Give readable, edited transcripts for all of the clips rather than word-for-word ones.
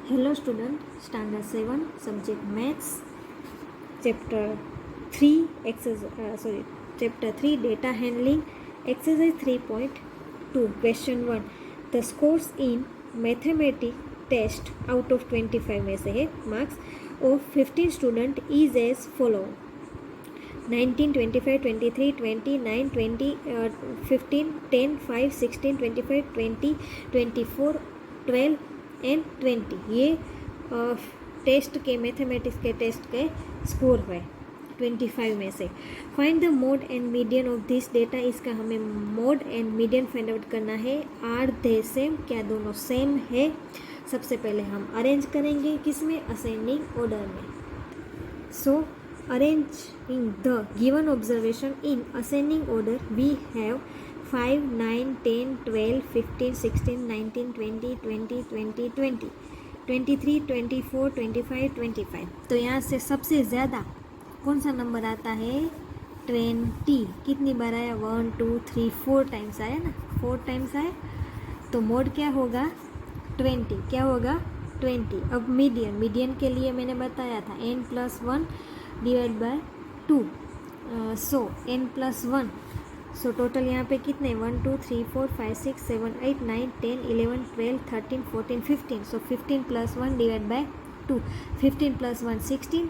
Hello student, standard 7, subject maths, chapter 3, chapter 3 data handling, exercise 3.2, question 1. The scores in mathematics test out of 25 में से है marks of 15 student is as follow: 19, 25, 23, 20, 9, 20, 15, 10, 5, 16, 25, 20, 24, 12 and 20. ये test के mathematics के test के score है 25 में से. Find the mode and median of this data. इसका हमें mode and median find out करना है. आर दे सेम, क्या दोनों सेम है. सबसे पहले हम अरेंज करेंगे किसमें, असेंडिंग ऑर्डर में. सो arranging the given observation in ascending order, we have 5, 9, 10, 12, 15, 16, 19, 20, 20, 20, 20, 23, 24, 25, 25. तो यहाँ से सबसे ज़्यादा कौन सा नंबर आता है, 20. कितनी बार आया, 1, 2, 3, 4 टाइम्स आया ना, 4 टाइम्स आया. तो मोड क्या होगा, 20. क्या होगा, 20. अब मीडियन के लिए मैंने बताया था n+1 divide by 2. So n+1. So total यहाँ पे कितने, 1, 2, 3, 4, 5, 6, 7, 8, 9, 10, 11, 12, 13, 14, 15. So 15 + 1 divide by 2. 15 + 1 16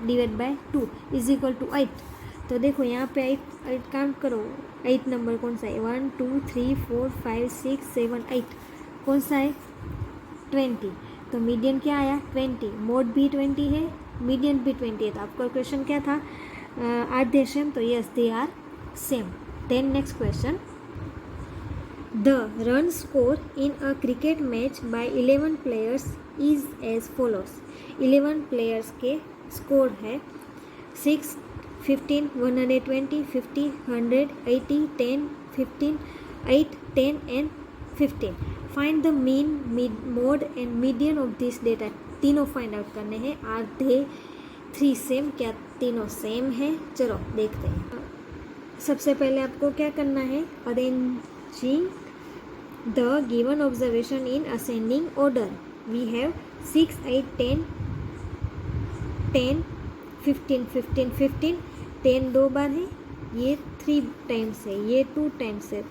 divide by 2 is equal to 8. तो देखो यहाँ पे 8 काउंट करो. 8 नंबर कौन सा है, 1, 2, 3, 4, 5, 6, 7, 8. कौन सा है, 20. तो मीडियन क्या आया, 20. मोड भी 20 है, मीडियन भी 20 है. तो आपका क्वेश्चन क्या था, आर दे सेम. तो yes, they are same. Then next question, the run score in a cricket match by 11 players is as follows. 11 players के स्कोर है 6, 15, 120, 50, 100, 80, 10, 15, 8, 10 and 15. Find the mean, mode and median of this data. तीनों find out करने हैं. Are they 3 same, क्या तीनों same है. चलो देखते हैं. सबसे पहले आपको क्या करना है, arranging the given observation in ascending order. We have 6, 8, 10, 10, 15, 15, 15. 10 2 बार है, ये 3 टाइम्स है, ये 2 टाइम्स है.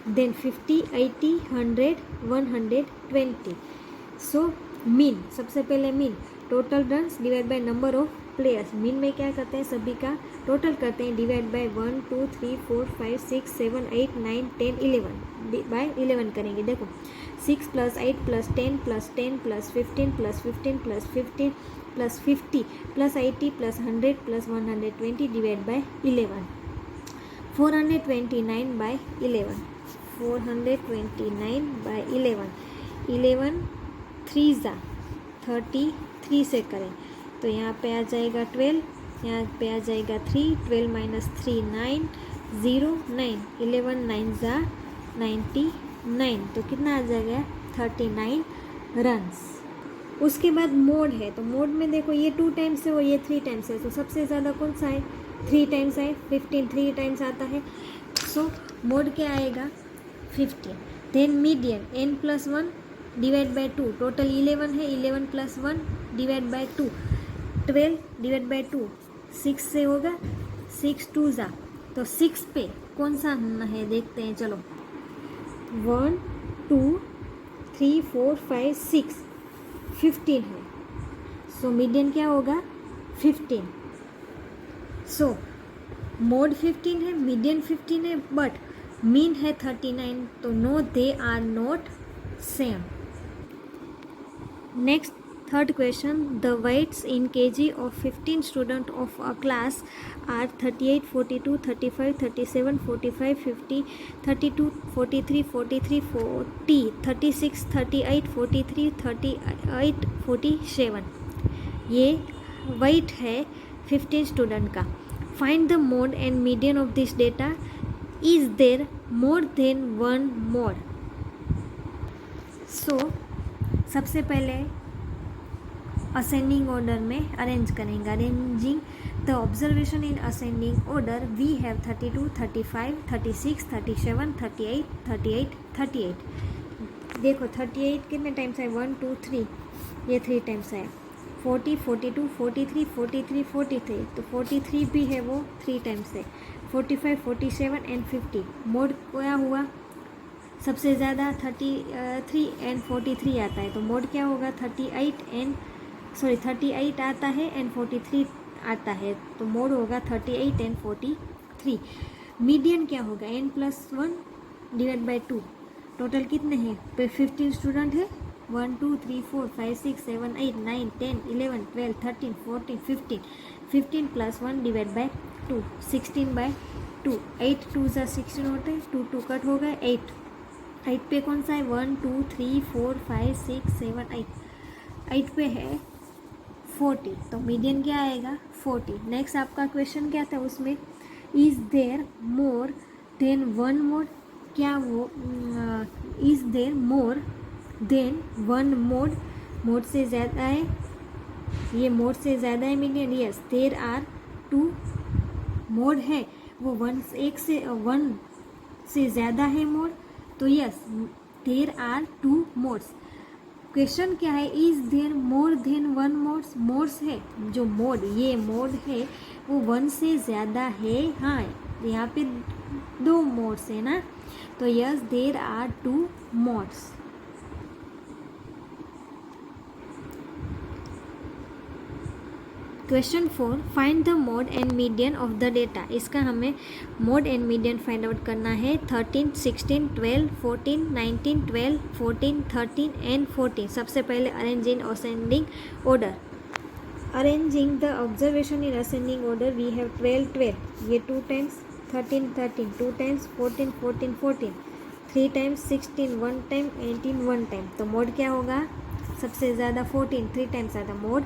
देन 50, 80, 100, 120. सो मीन, सबसे पहले mean, total runs divide by number of players. Mean में क्या करते हैं, सभी का टोटल करते हैं, डिवाइड बाय 1, 2, 3, 4, 5, 6, 7, 8, 9, 10, 11 बाय 11 करेंगे. देखो 6 + 8 + 10 + 10 + 15 + 15 + 15 + 50 + 80 + 100 + 120 डिवाइड बाय 11. 429 बाय 11. 429 बाय 11. 11 3 ज़ा 33 से करें तो यहाँ पे आ जाएगा 12, यहाँ पे आ जाएगा 3, 12 - 3 9, 0 9, 11 9 ज़ा 99. तो कितना आ जाएगा, 39 रन्स. उसके बाद मोड है, तो मोड में देखो ये 2 टाइम्स है और ये 3 टाइम्स है. तो सबसे ज़्यादा कौन सा है, 3 टाइम्स है. 15 3 टाइम्स आता है. सो मोड क्या आएगा, 15. Then median n+1 divide by 2. Total 11 है, 11 + 1 डिवाइड बाय 2. 12 डिवाइड बाय 2 6 से होगा, 6 2 ज़ा. तो 6 पे कौन सा है देखते हैं. चलो 1 2 3 4 5 6 15 है. सो मीडियन क्या होगा, 15. सो मोड 15 है, मीडियन 15 है, बट मीन है 39. तो no, they are not same. Next, third question, the weights in kg of 15 students of a class are 38, 42, 35, 37, 45, 50, 32, 43, 43, 40, 36, 38, 43, 38, 47. ये weight है 15 student का. Find the mode and median of this data. Is there more than one mode? So सबसे पहले ascending order में arrange करेंगे. Arranging the observation in ascending order, we have 32, 35, 36, 37, 38, 38, 38. देखो 38 कितने times आए, 1 2 3, ये 3 टाइम्स आया। 40 42 43 43 43, तो 43 भी है वो 3 टाइम्स है। 45 47 एंड 50, मोड क्या हुआ, सबसे ज़्यादा 33 एंड 43 आता है, तो मोड क्या होगा 38 आता है एंड 43 आता है, तो मोड होगा 38 एंड 43। मीडियन क्या होगा, n+1 डिवाइड बाई 2, टोटल कितने हैं, 15 स्टूडेंट है, 1 2 3 4 5 6 7 8 9 10 11 12 13 14 15, 15 + 1 डिवाइड बाई 2, 16/2, 8 2 ज़ा 16 होते हैं, 2 2 कट हो गए, 8 पे कौन सा है, 1 2 3 4 5 6 7 8 पे है 40, तो मीडियन क्या आएगा 40। नेक्स्ट आपका क्वेश्चन क्या था उसमें, is there more than one mode, क्या वो is there more than one mode, mode से ज़्यादा है, ये मोड से ज़्यादा है median, yes there are 2 mode है, वो 1 से ज़्यादा है मोड, तो yes there are 2 modes. Question क्या है, is there more than one modes, modes है जो मोड, ये मोड है वो 1 से ज़्यादा है, हाँ यहाँ पे 2 मोड्स है ना, तो yes there are 2 modes. Question 4, find the mode and median of the data, इसका हमें mode and median find out करना है। 13 16 12 14 19 12 14 13 एंड 14। सबसे पहले arrange in ascending order, arranging the observation in ascending order, we have 12 12, ये 2 times, 13 13 2 times, 14 14 14 3 times, 16 1 time, 18 1 time, तो mode क्या होगा, सबसे ज़्यादा 14 3 टाइम्स आता, मोड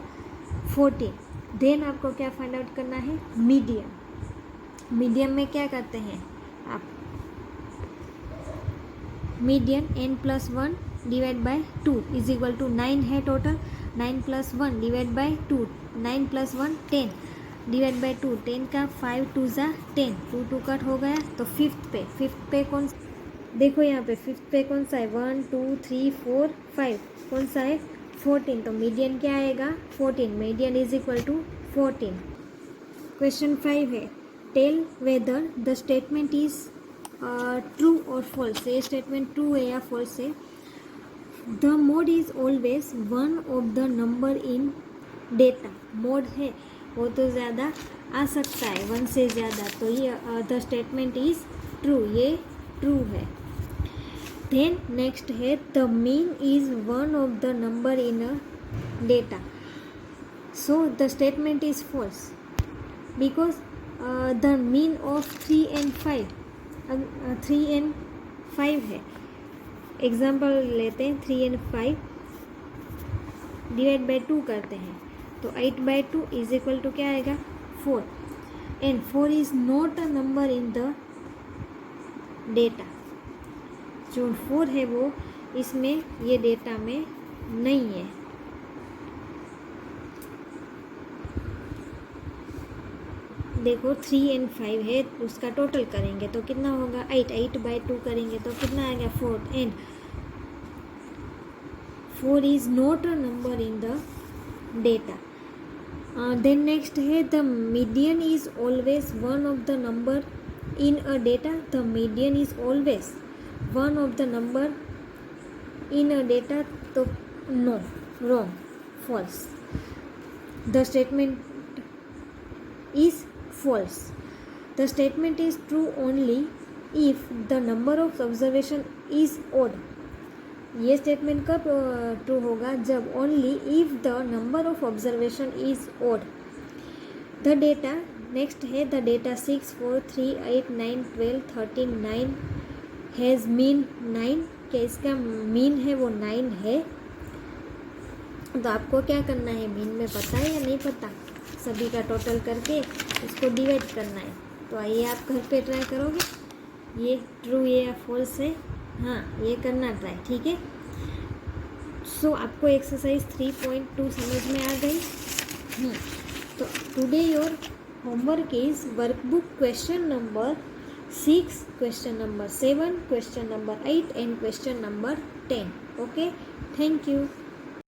14। देन आपको क्या फाइंड आउट करना है, मीडियम। मीडियम में क्या करते हैं आप, median n+1 divide by 2 is equal to 9 है total, 9 + 1 divide by 2, 9 + 1 10 divide by 2, 10 का 5 2 ज़ा 10, 2 2 कट हो गया, तो फिफ्थ पे कौन, देखो यहाँ पे फिफ्थ पे कौन सा है, 1 2 3 4 5, कौन सा है 14, तो मीडियन क्या आएगा 14, median is equal to 14। Question 5 है, tell whether the statement is true और फॉल्स, ये स्टेटमेंट ट्रू है या फॉल्स है। The mode is always one of the number in data, mode है वो तो ज़्यादा आ सकता है 1 से ज़्यादा, तो ये द स्टेटमेंट इज ट्रू, ये ट्रू है। देन नेक्स्ट है, the mean is one of the number in a data, so the statement is false because the mean of 3 and 5 3 and 5 है। एग्जाम्पल लेते हैं, 3 and 5 डिवाइड बाई 2 करते हैं, तो 8/2 is equal to क्या आएगा 4, and 4 is not a number in the data, जो 4 है वो इसमें ये डेटा में नहीं है। देखो 3 and 5 है, उसका टोटल करेंगे तो कितना होगा 8, 8/2 करेंगे तो कितना आएगा 4, and 4 is not a number in the data. Then next है, the median is always one of the number in a data, the median is always one of the number in a data, तो no, wrong, false, the statement is false. The statement is true only if the number of observation is odd. ये statement कब true होगा, जब only if the number of observation is odd. The data next है, the data 6 4 3 8 9 12 13 9 has mean 9, क्या इसका mean है वो 9 है, तो आपको क्या करना है, मीन में पता है या नहीं पता, सभी का टोटल करके इसको डिवाइड करना है। तो आइए आप घर पे ट्राई करोगे, ये ट्रू है या फॉल्स है, हाँ ये करना ट्राई, ठीक है। सो आपको एक्सरसाइज 3.2 समझ में आ गई। तो today your homework is workbook question number 6, question number 7, question number 8 and question number 10. Okay, thank you.